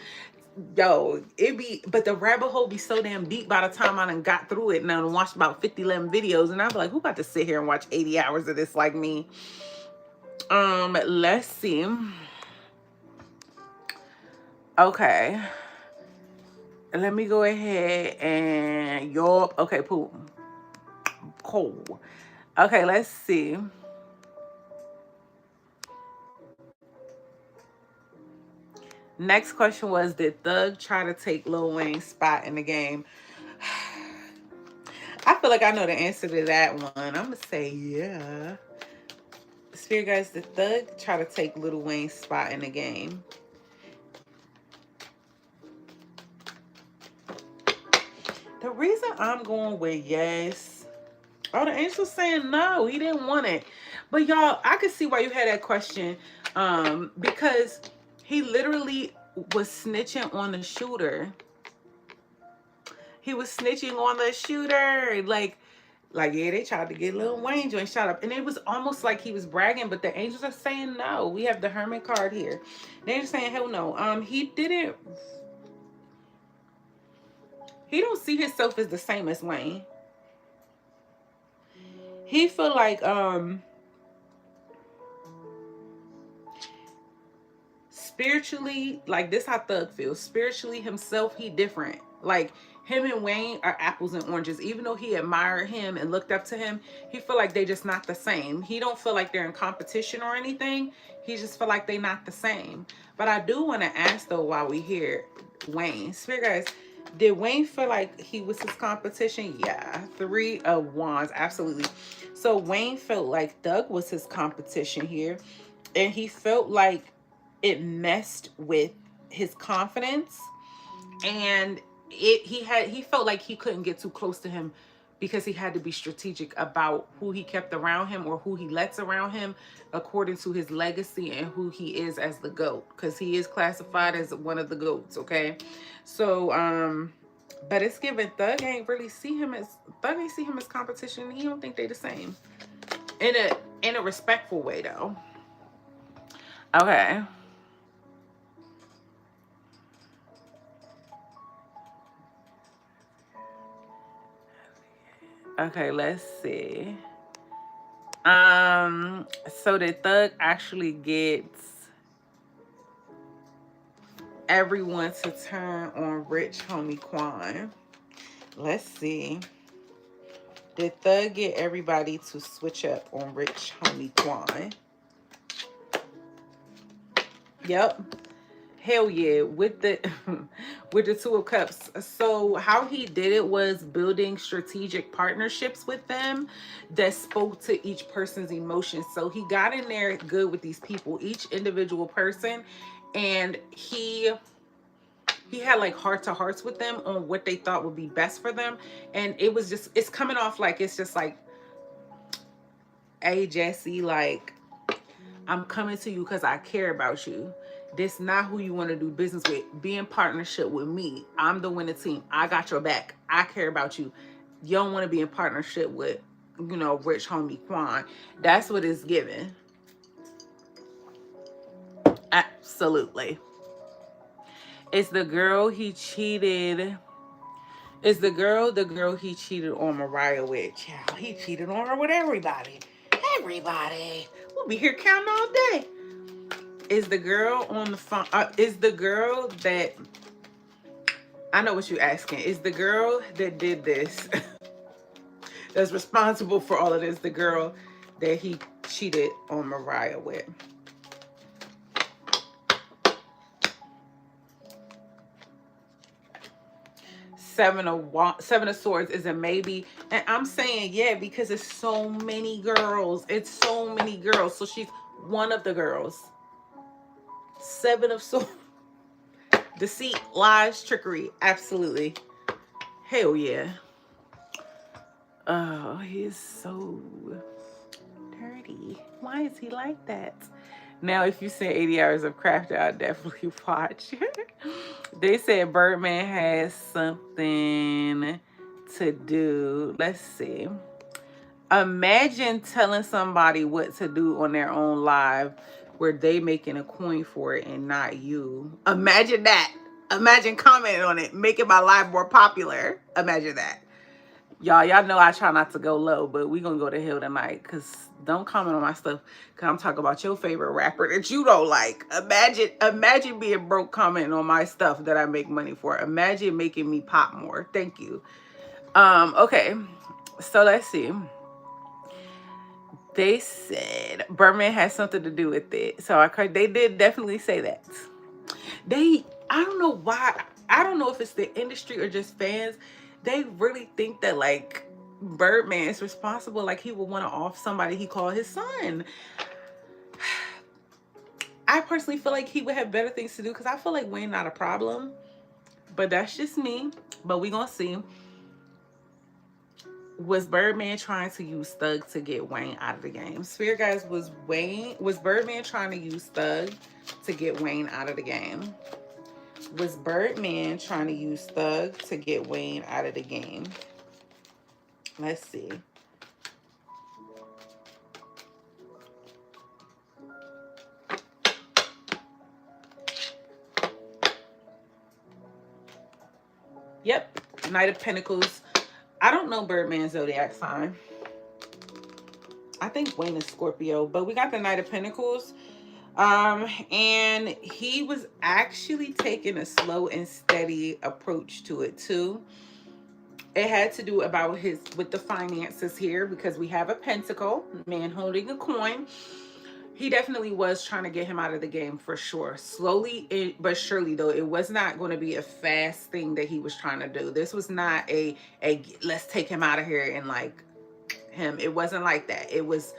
Yo, it be, but the rabbit hole be so damn deep by the time I done got through it and I done watched about 50, 11 videos, and I be like, who about to sit here and watch 80 hours of this like me? Let's see. Okay. Let me go ahead and okay, cool. Cool. Okay, let's see. Next question was, did Thug try to take Lil Wayne's spot in the game? I feel like I know the answer to that one. I'm gonna say yeah. Spirit guys, did Thug try to take Lil Wayne's spot in the game? The reason I'm going with yes. Oh, the angel's saying no, he didn't want it. But y'all, I could see why you had that question. Because he literally was snitching on the shooter. He was snitching on the shooter. Like, yeah, they tried to get Lil Wayne joint shot up. And it was almost like he was bragging, but the angels are saying no. We have the hermit card here. The angels saying hell no. He don't see himself as the same as Wayne. He feel like spiritually, like this how Thug feels. Spiritually himself, he different. Like him and Wayne are apples and oranges. Even though he admired him and looked up to him, he feel like they just not the same. He don't feel like they're in competition or anything. He just feel like they not the same. But I do want to ask though, while we here, Wayne, Spirit guys, did Wayne feel like he was his competition? Yeah. 3 of Wands, absolutely. So Wayne felt like Thug was his competition here. And he felt like it messed with his confidence, and he felt like he couldn't get too close to him because he had to be strategic about who he kept around him or who he lets around him according to his legacy and who he is as the GOAT, because he is classified as one of the GOATs. Okay, so but it's given Thug ain't see him as competition. He don't think they the same in a respectful way though. Okay. Okay, let's see. So the Thug actually gets everyone to turn on Rich Homie Quan. Let's see. Did Thug get everybody to switch up on Rich Homie Quan? Yep. Hell yeah, with the with the 2 of Cups. So how he did it was building strategic partnerships with them that spoke to each person's emotions. So he got in there good with these people, each individual person, and he had like heart-to-hearts with them on what they thought would be best for them. And it was just, it's coming off like it's just like, hey Jesse, like, I'm coming to you because I care about you. This not who you want to do business with. Be in partnership with me. I'm the winning team. I got your back. I care about you. You don't want to be in partnership with, Rich Homie Quan. That's what it's given. Absolutely. It's the girl he cheated. It's the girl he cheated on Mariah with. Child, he cheated on her with everybody. Everybody. We'll be here counting all day. Is the girl on the phone? Is the girl that, I know what you're asking. Is the girl that did this, that's responsible for all of this, the girl that he cheated on Mariah with? Seven of Swords is a maybe. And I'm saying yeah, because it's so many girls. It's so many girls. So she's one of the girls. 7 of Swords. Deceit, lies, trickery. Absolutely. Hell yeah. Oh, he's so dirty. Why is he like that? Now, if you send 80 hours of crafting, I'll definitely watch. They said Birdman has something to do. Let's see. Imagine telling somebody what to do on their own live where they making a coin for it and not you. Imagine that. Imagine commenting on it, making my live more popular. Imagine that. Y'all know I try not to go low, but we gonna go to hell tonight. Cause don't comment on my stuff. Cause I'm talking about your favorite rapper that you don't like. Imagine being broke commenting on my stuff that I make money for. Imagine making me pop more. Thank you. Okay. So let's see. They said Birdman has something to do with it. So they did definitely say that. I don't know why. I don't know if it's the industry or just fans. They really think that like Birdman is responsible. Like he would want to off somebody he called his son. I personally feel like he would have better things to do because I feel like Wayne not a problem. But that's just me. But we gonna see. Was Birdman trying to use Thug to get Wayne out of the game? Sphere guys, was Birdman trying to use Thug to get Wayne out of the game? Was Birdman trying to use Thug to get Wayne out of the game? Let's see. Yep, Knight of Pentacles. I don't know Birdman's zodiac sign. I think Wayne is Scorpio, but we got the Knight of Pentacles. And he was actually taking a slow and steady approach to it too. It had to do about with the finances here because we have a pentacle, man holding a coin. He definitely was trying to get him out of the game for sure. Slowly but surely though, it was not going to be a fast thing that he was trying to do. This was not a let's take him out of here and like him. It wasn't like that. It was,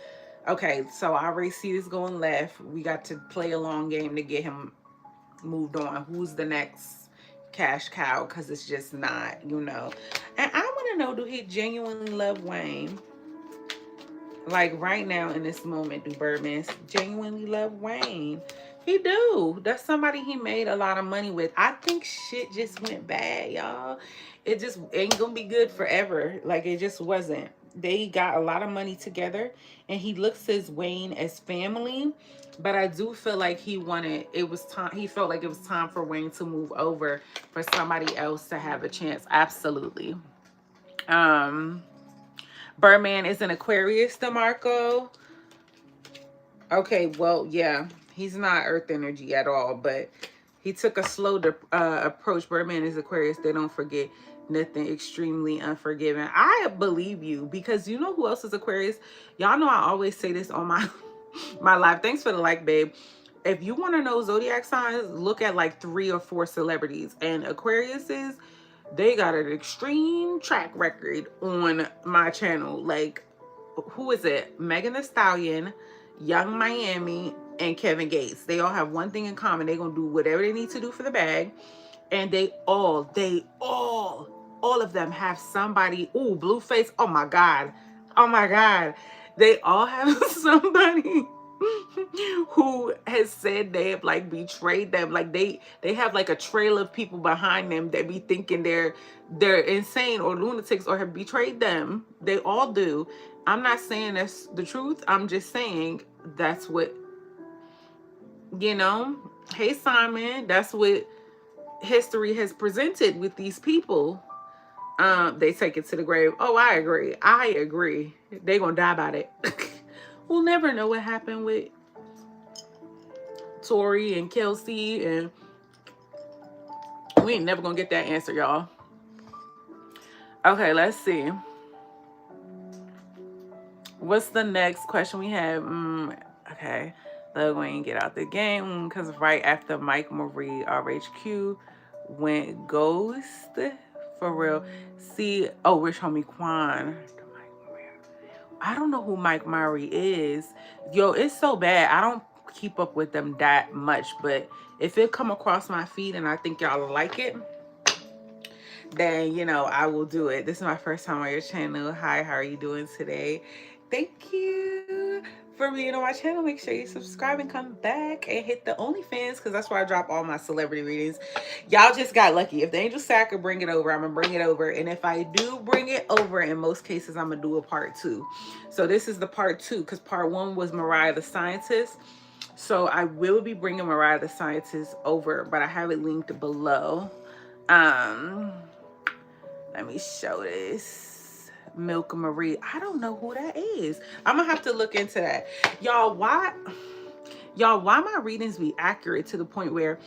okay, so I already see this going left. We got to play a long game to get him moved on. Who's the next cash cow? Because it's just not, you know. And I want to know, do he genuinely love Wayne? Like right now in this moment, do Birdman genuinely love Wayne? He do. That's somebody he made a lot of money with. I think shit just went bad, y'all. It just ain't gonna be good forever. Like it just wasn't. They got a lot of money together and he looks at Wayne as family. But I do feel like he felt like it was time for Wayne to move over for somebody else to have a chance. Absolutely. Birdman is an Aquarius, DeMarco. Okay, well, yeah, he's not Earth energy at all, but he took a slow approach. Birdman is Aquarius. They don't forget nothing, extremely unforgiving. I believe you because you know who else is Aquarius? Y'all know I always say this on my my live. Thanks for the like, babe. If you want to know zodiac signs, look at like 3 or 4 celebrities. And Aquariuses, they got an extreme track record on my channel. Like, who is it? Megan Thee Stallion, Young Miami, and Kevin Gates. They all have one thing in common. They're going to do whatever they need to do for the bag. And they all of them have somebody. Ooh, Blueface. Oh my God. Oh my God. They all have somebody who has said they have like betrayed them. Like they have like a trail of people behind them that be thinking they're insane or lunatics or have betrayed them. They all do. I'm not saying that's the truth. I'm just saying that's what, you know. Hey Simon, that's what history has presented with these people. They take it to the grave. Oh, I agree. They gonna die about it. We'll never know what happened with Tori and Kelsey, and we ain't never gonna get that answer, y'all. Okay, let's see. What's the next question we have? Okay, Lil Wayne get out the game because right after Mike Marie RHQ went ghost. For real. See, oh, Rich Homie Quan. I don't know who Mike Murray is. Yo, it's so bad. I don't keep up with them that much, but if it come across my feed and I think y'all like it, then, you know, I will do it. This is my first time on your channel. Hi, how are you doing today? Thank you for being on my channel. Make sure you subscribe and come back and hit the OnlyFans, because that's where I drop all my celebrity readings. Y'all just got lucky. If the angel sack could bring it over, I'm gonna bring it over. And if I do bring it over, in most cases, I'm gonna do a part 2. So this is the part 2, because part 1 was Mariah the Scientist. So I will be bringing Mariah the Scientist over, but I have it linked below. Let me show this. Milk Marie. I don't know who that is. I'm gonna have to look into that. Y'all, why my readings be accurate to the point where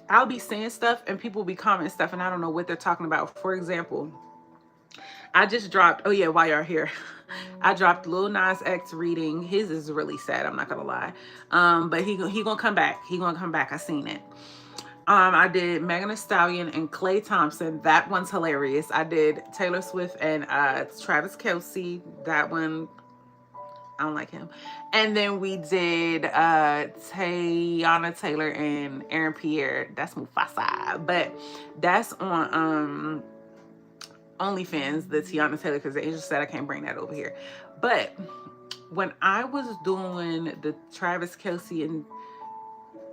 I'll be saying stuff and people be commenting stuff and I don't know what they're talking about. For example, I just dropped, oh yeah, while y'all here, I dropped Lil Nas X reading. His is really sad, I'm not gonna lie. But he gonna come back. He gonna come back. I seen it. I did Megan Thee Stallion and Klay Thompson. That one's hilarious. I did Taylor Swift and Travis Kelce. That one, I don't like him. And then we did Teyana Taylor and Aaron Pierre. That's Mufasa. But that's on OnlyFans, the Teyana Taylor, because the angel said I can't bring that over here. But when I was doing the Travis Kelce and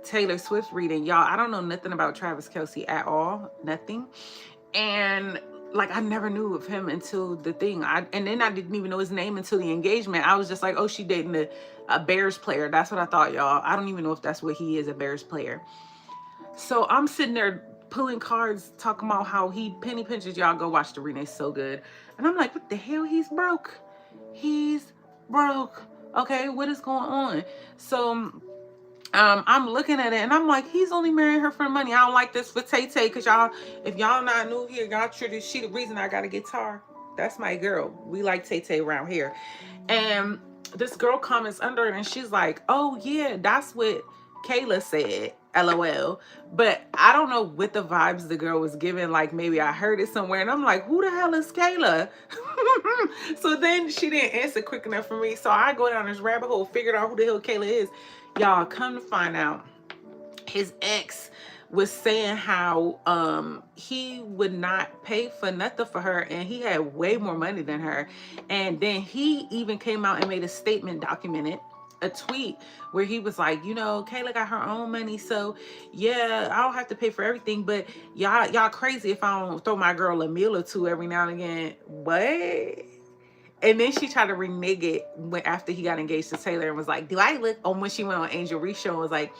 Taylor Swift reading, y'all, I don't know nothing about Travis Kelce at all. Nothing. And like, I never knew of him until the thing. And then I didn't even know his name until the engagement. I was just like, oh, she dating a Bears player. That's what I thought, y'all. I don't even know if that's what he is, a Bears player. So I'm sitting there pulling cards, talking about how he penny pinches. Y'all go watch the reading. It's so good. And I'm like, what the hell? He's broke. He's broke. Okay, what is going on? So I'm looking at it and I'm like, he's only marrying her for money. I don't like this for Tay Tay, because y'all, if y'all not new here, y'all treated she the reason I got a guitar. That's my girl. We like Tay Tay around here. And this girl comments under it and she's like, oh yeah, that's what Kayla said. LOL. But I don't know what the vibes the girl was giving. Like, maybe I heard it somewhere and I'm like, who the hell is Kayla? So then she didn't answer quick enough for me. So I go down this rabbit hole, figured out who the hell Kayla is. Y'all, come to find out, his ex was saying how he would not pay for nothing for her, and he had way more money than her. And then he even came out and made a statement, documented a tweet where he was like, you know, Kayla got her own money, so yeah, I don't have to pay for everything, but y'all crazy if I don't throw my girl a meal or two every now and again. What? And then she tried to renege it after he got engaged to Taylor and was like, do I look, when she went on Angel Reese show and was like,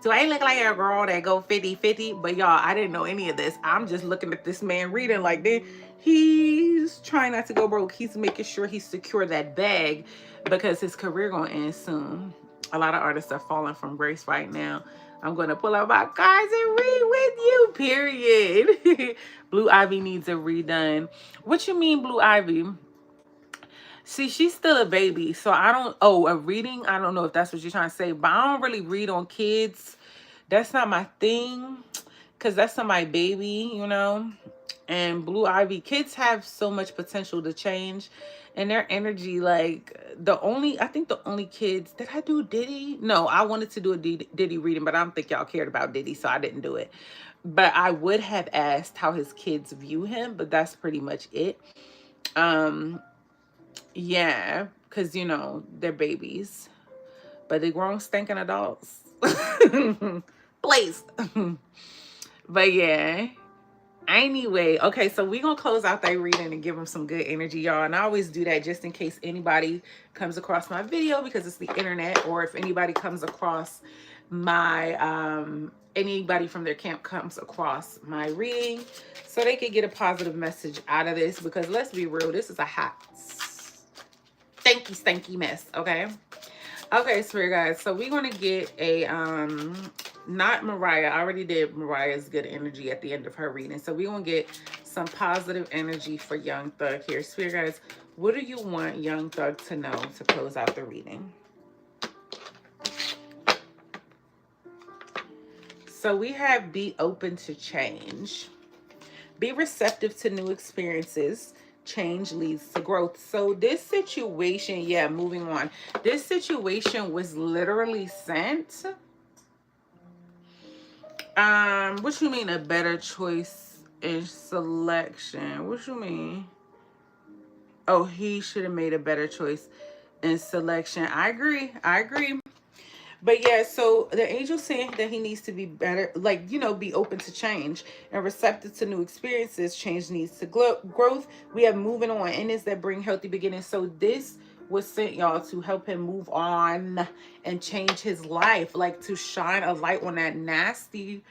do I look like a girl that go 50-50? But y'all, I didn't know any of this. I'm just looking at this man reading like, then he's trying not to go broke. He's making sure he secure that bag because his career gonna end soon. A lot of artists are falling from grace right now. I'm gonna pull out my cards and read with you, period. Blue Ivy needs a redone. What you mean, Blue Ivy? See, she's still a baby, so I don't, a reading? I don't know if that's what you're trying to say, but I don't really read on kids. That's not my thing, because that's not my baby, you know? And Blue Ivy, kids have so much potential to change, and their energy, like, I think the only kids, did I do Diddy? No, I wanted to do a Diddy reading, but I don't think y'all cared about Diddy, so I didn't do it. But I would have asked how his kids view him, but that's pretty much it. Yeah, because, you know, they're babies, but they're grown stinking adults. Please. But yeah, anyway, okay, so we're gonna close out that reading and give them some good energy, y'all. And I always do that just in case anybody comes across my video, because it's the internet, or if anybody comes across my anybody from their camp comes across my reading, so they could get a positive message out of this, because let's be real, this is a hot stanky mess. Okay, spirit guys, so we're gonna get a not Mariah. I already did Mariah's good energy at the end of her reading, so we're gonna get some positive energy for Young Thug here. Spirit guys, what do you want Young Thug to know to close out the reading? So we have be open to change, be receptive to new experiences. Change leads to growth. So this situation, yeah, moving on. This situation was literally sent. What you mean a better choice in selection? What you mean? Oh, he should have made a better choice. and selection. I agree. I agree. But yeah, so the angel's saying that he needs to be better, like, you know, be open to change and receptive to new experiences. Change needs to growth. We have moving on, and is that bring healthy beginnings. So this was sent, y'all, to help him move on and change his life, like to shine a light on that nasty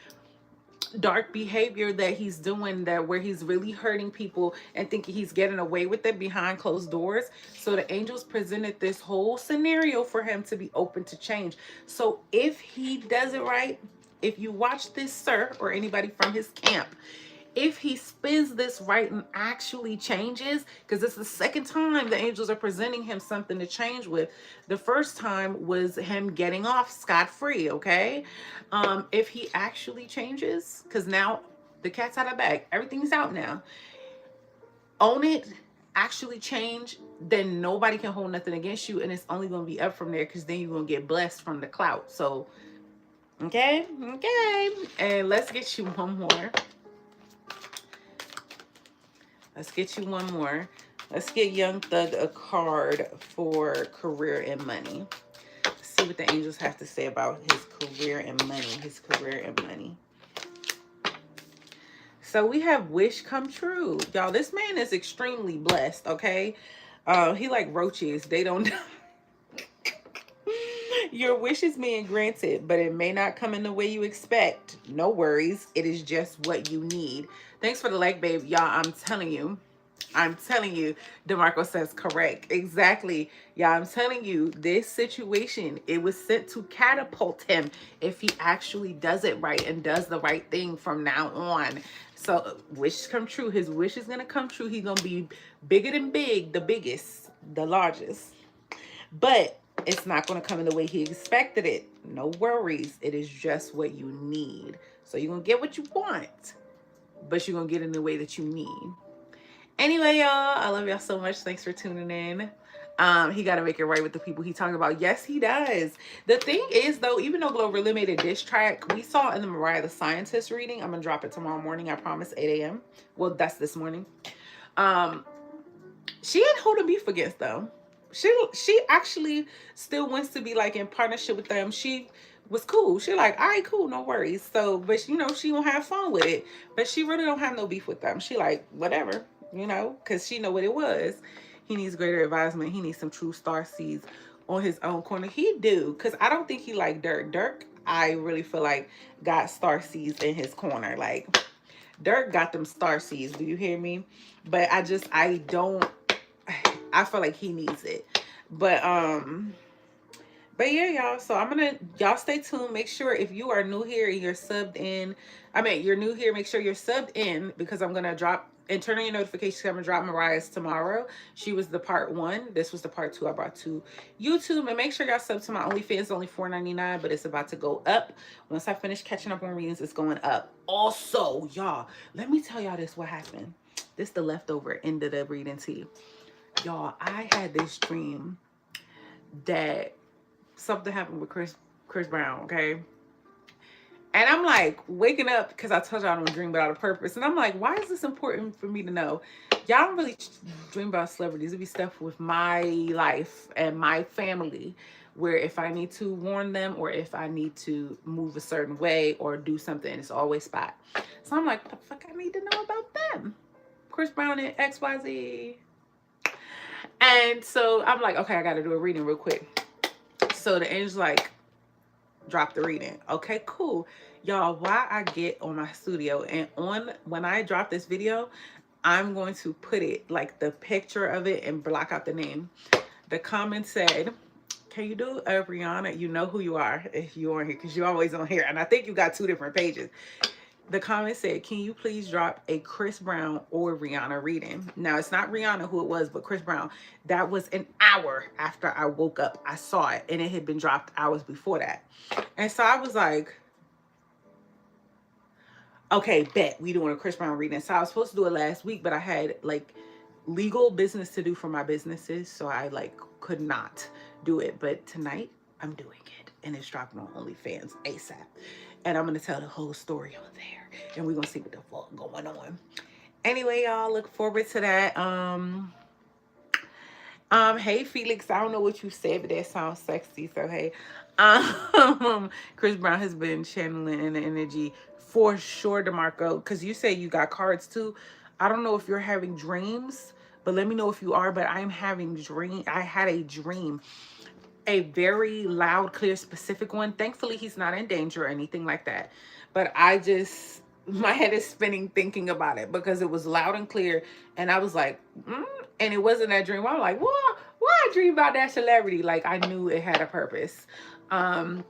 dark behavior that he's doing, that where he's really hurting people and thinking he's getting away with it behind closed doors. So the angels presented this whole scenario for him to be open to change. So if he does it right, if you watch this, sir, or anybody from his camp, if he spins this right and actually changes, because it's the second time the angels are presenting him something to change with. The first time was him getting off scot-free, okay? If he actually changes, because now the cat's out of the bag, everything's out now. Own it, actually change, then nobody can hold nothing against you, and it's only going to be up from there, because then you're going to get blessed from the clout. So, okay? Okay. And let's get you one more. Let's get you one more. Let's get Young Thug a card for career and money. Let's see what the angels have to say about his career and money. His career and money. So we have wish come true. Y'all, this man is extremely blessed, okay? He like roaches. They don't... Your wish is being granted, but it may not come in the way you expect. No worries. It is just what you need. Thanks for the like, babe. Y'all, I'm telling you, DeMarco says correct. Exactly. Yeah, I'm telling you, this situation, it was sent to catapult him if he actually does it right and does the right thing from now on. So wish come true. His wish is going to come true. He's going to be bigger than big, the biggest, the largest. But it's not going to come in the way he expected it. No worries. It is just what you need. So you're going to get what you want, but you're going to get in the way that you need. Anyway, y'all, I love y'all so much. Thanks for tuning in. He got to make it right with the people he talking about. Yes, he does. The thing is, though, even though Glow really made a diss track, we saw in the Mariah the Scientist reading. I'm going to drop it tomorrow morning. I promise, 8 a.m. Well, that's this morning. She ain't holding beef against them. She actually still wants to be like in partnership with them. She was cool. She like, all right, cool, no worries. So, but you know, she gonna have fun with it. But she really don't have no beef with them. She like, whatever, you know, because she know what it was. He needs greater advisement. He needs some true star seeds on his own corner. He do, because I don't think he like Dirk. Dirk, I really feel like got star seeds in his corner. Like, Dirk got them star seeds. Do you hear me? But I feel like he needs it. But yeah, y'all. So y'all stay tuned. Make sure if you are new here and you're subbed in, you're new here, make sure you're subbed in, because I'm gonna drop and turn on your notifications. I'm gonna drop Mariah's tomorrow. She was the part 1. This was the part 2 I brought to YouTube. And make sure y'all sub to my OnlyFans, only $4.99, but it's about to go up. Once I finish catching up on readings, it's going up. Also, y'all, let me tell y'all this, what happened. This the leftover end of the reading tea. Y'all, I had this dream that something happened with Chris Brown, okay? And I'm like waking up, because I told y'all I don't dream without a purpose. And I'm like, why is this important for me to know? Y'all don't really dream about celebrities. It be stuff with my life and my family, where if I need to warn them or if I need to move a certain way or do something, it's always spot. So I'm like, what the fuck I need to know about them? Chris Brown and XYZ. And so I'm like, okay, I got to do a reading real quick. So the angel's like, drop the reading. Okay, cool. Y'all, why I get on my studio and when I drop this video, I'm going to put it, like the picture of it, and block out the name. The comment said, can you do a Rihanna? You know who you are if you're on here, because you're always on here. And I think you got 2 different pages. The comment said, can you please drop a Chris Brown or Rihanna reading? Now, it's not Rihanna who it was, but Chris Brown. That was an hour after I woke up. I saw it, and it had been dropped hours before that. And so I was like, okay, bet we doing a Chris Brown reading. So I was supposed to do it last week, but I had like legal business to do for my businesses. So I like could not do it. But tonight I'm doing it, and it's dropping on OnlyFans ASAP. And I'm going to tell the whole story on there. And we're going to see what the fuck going on. Anyway, y'all, look forward to that. Hey Felix, I don't know what you said, but that sounds sexy. So hey, Chris Brown has been channeling in the energy for sure, Demarco. Because you say you got cards too. I don't know if you're having dreams, but let me know if you are. But I'm having dream. I had a dream, a very loud, clear, specific one. Thankfully, he's not in danger or anything like that. But I just, my head is spinning thinking about it because it was loud and clear. And I was like, and it wasn't that dream. I'm like, what? Why I dream about that celebrity? Like I knew it had a purpose. Um,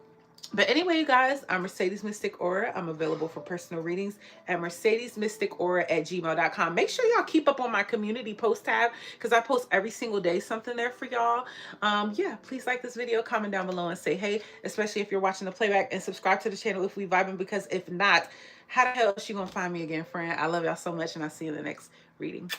but anyway, you guys, I'm Mercedes Mystic Aura. I'm available for personal readings at mercedesmysticaura@gmail.com. Make sure y'all keep up on my community post tab because I post every single day something there for y'all. Yeah, please like this video, comment down below and say hey, especially if you're watching the playback, and subscribe to the channel if we vibing, because if not, how the hell is she gonna find me again, friend? I love y'all so much, and I'll see you in the next reading.